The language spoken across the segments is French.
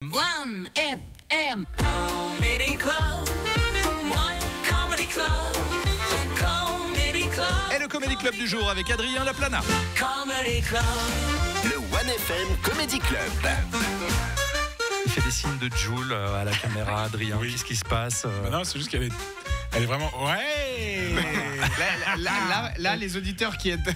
1FM Comedy Club. One Comedy Club. Comedy Club. Et le Comedy Club du jour avec Adrien Laplana. Comedy Club. Le 1FM Comedy Club. Il fait des signes de Joule à la caméra, Adrien. Oui. Qu'est-ce qui se passe Non, c'est juste qu'elle est vraiment. Ouais. Là, les auditeurs qui étaient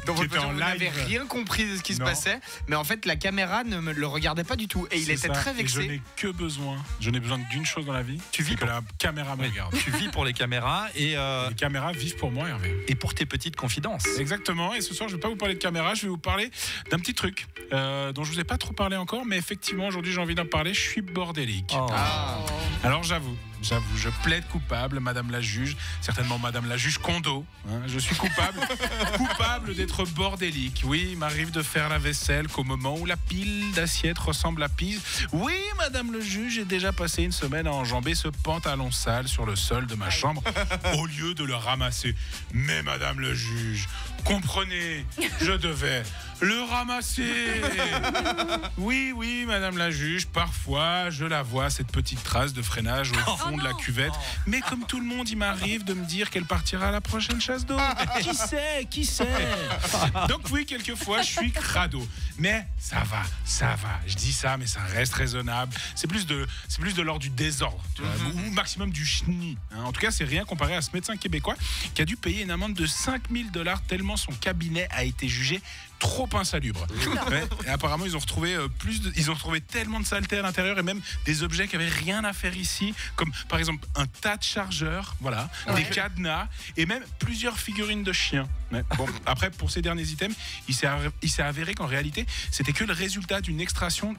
dans Qui votre étaient en voiture, vous n'avez live. rien compris de ce qui se Non. passait. Mais en fait, la caméra ne me le regardait pas du tout. Et il C'est était ça. très Et je vexé. n'ai que besoin. Je n'ai besoin d'une chose dans la vie. Tu vis c'est que la caméra me Oui. regarde. Tu vis pour les caméras Les caméras vivent pour moi, Hervé. et pour tes petites confidences. Exactement. Et ce soir, je ne vais pas vous parler de caméra. Je vais vous parler d'un petit truc dont je vous ai pas trop parlé encore, mais effectivement, aujourd'hui, j'ai envie d'en parler. Je suis bordélique. Oh. Alors j'avoue, je plaide coupable, Madame la juge, certainement Madame la juge Kondo. Hein, je suis coupable d'être bordélique. Oui, il m'arrive de faire la vaisselle qu'au moment où la pile d'assiettes ressemble à Pise. Oui, Madame le juge, j'ai déjà passé une semaine à enjamber ce pantalon sale sur le sol de ma chambre au lieu de le ramasser. Mais Madame le juge, comprenez, je devais le ramasser. Oui, Madame la juge, parfois je la vois, cette petite trace de freinage au fond de la cuvette. Mais comme tout le monde, il m'arrive de me dire qu'elle partira à la prochaine chasse d'eau. Qui sait Donc oui, quelquefois, je suis crado. Mais ça va. Je dis ça, mais ça reste raisonnable. C'est plus de l'ordre du désordre, tu vois, ou maximum du chenille. Hein. En tout cas, c'est rien comparé à ce médecin québécois qui a dû payer une amende de $5000 tellement son cabinet a été jugé trop insalubre. Ouais, et apparemment, ils ont retrouvé tellement de saleté à l'intérieur et même des objets qui avaient rien à faire ici, comme par exemple un tas de chargeurs, voilà, des cadenas et même plusieurs figurines de chiens. Ouais. Bon, après, pour ces derniers items, il s'est avéré qu'en réalité, c'était que le résultat d'une extraction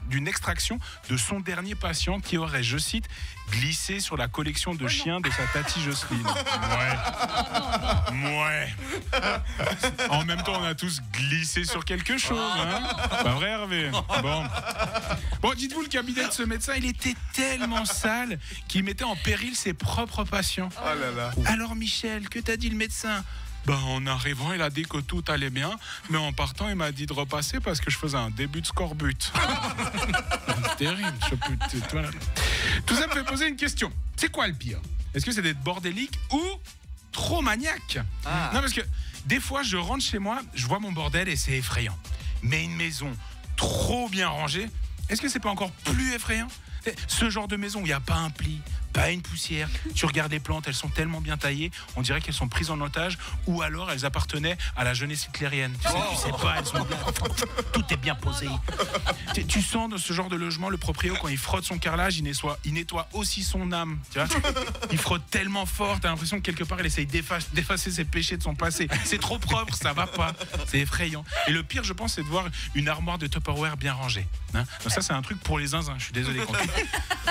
de son dernier patient qui aurait, je cite, glissé sur la collection de chiens de sa tati Jocelyne. Ouais. En même temps, on a tous glissé sur quelque chose, hein. Pas vrai, Hervé? Bon, dites-vous, le cabinet de ce médecin, il était tellement sale qu'il mettait en péril ses propres patients. Alors, Michel, que t'a dit le médecin? En arrivant, il a dit que tout allait bien, mais en partant, il m'a dit de repasser parce que je faisais un début de scorbut. C'est terrible. Voilà. Tout ça me fait poser une question. C'est quoi le pire? Est-ce que c'est d'être bordélique ou trop maniaque? Non, parce que des fois, je rentre chez moi, je vois mon bordel et c'est effrayant. Mais une maison trop bien rangée, est-ce que c'est pas encore plus effrayant? Ce genre de maison où il n'y a pas un pli, pas une poussière, tu regardes les plantes, elles sont tellement bien taillées, on dirait qu'elles sont prises en otage, ou alors elles appartenaient à la jeunesse hitlérienne. Tu sais pas, elles sont bien, tout est bien posé. Tu sens dans ce genre de logement, le proprio, quand il frotte son carrelage, il nettoie aussi son âme. Tu vois, il frotte tellement fort, t'as l'impression que quelque part, il essaye d'effacer ses péchés de son passé. C'est trop propre, ça va pas. C'est effrayant. Et le pire, je pense, c'est de voir une armoire de Tupperware bien rangée. Hein. Donc ça, c'est un truc pour les zinzins, je suis désolé.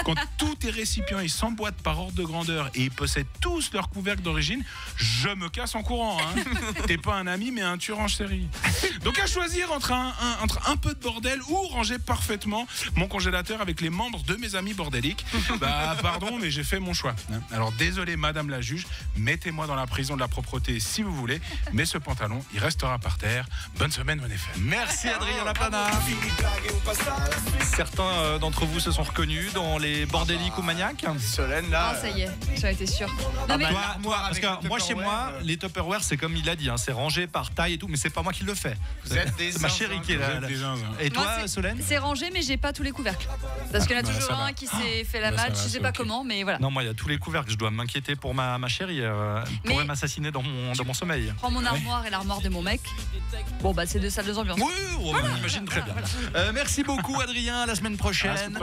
Quand tous tes récipients ils s'emboîtent par ordre de grandeur et ils possèdent tous leur couvercle d'origine, je me casse en courant. Hein. T'es pas un ami mais un tueur en série. Donc à choisir entre un peu de bordel ou ranger parfaitement mon congélateur avec les membres de mes amis bordéliques, pardon mais j'ai fait mon choix. Hein. Alors désolé Madame la juge, mettez-moi dans la prison de la propreté si vous voulez, mais ce pantalon il restera par terre. Bonne semaine, bonne FM. Merci Adrien Laplana. Certains d'entre vous se sont reconnus dans les bordéliques ou maniaques. Solène, là. Ah, ça y est, j'en étais sûre. Non, mais Parce que moi chez moi, les Tupperware c'est comme il a dit, hein, c'est rangé par taille et tout, mais c'est pas moi qui le fais. Vous êtes des C'est ma chérie qui est là. Et moi, toi, Solène? c'est rangé, mais j'ai pas tous les couvercles. Parce qu'il y en a ça toujours va. un qui s'est fait la Bah, ça match, va, je sais c'est pas ok. comment, mais voilà. Non, moi il y a tous les couvercles, je dois m'inquiéter pour ma chérie. Elle pourrait Mais- m'assassiner dans mon sommeil. Prends mon armoire et l'armoire de mon mec. Bon, bah, c'est deux salles, deux ambiances. Oui, on imagine très bien. Merci beaucoup Adrien, à la semaine prochaine.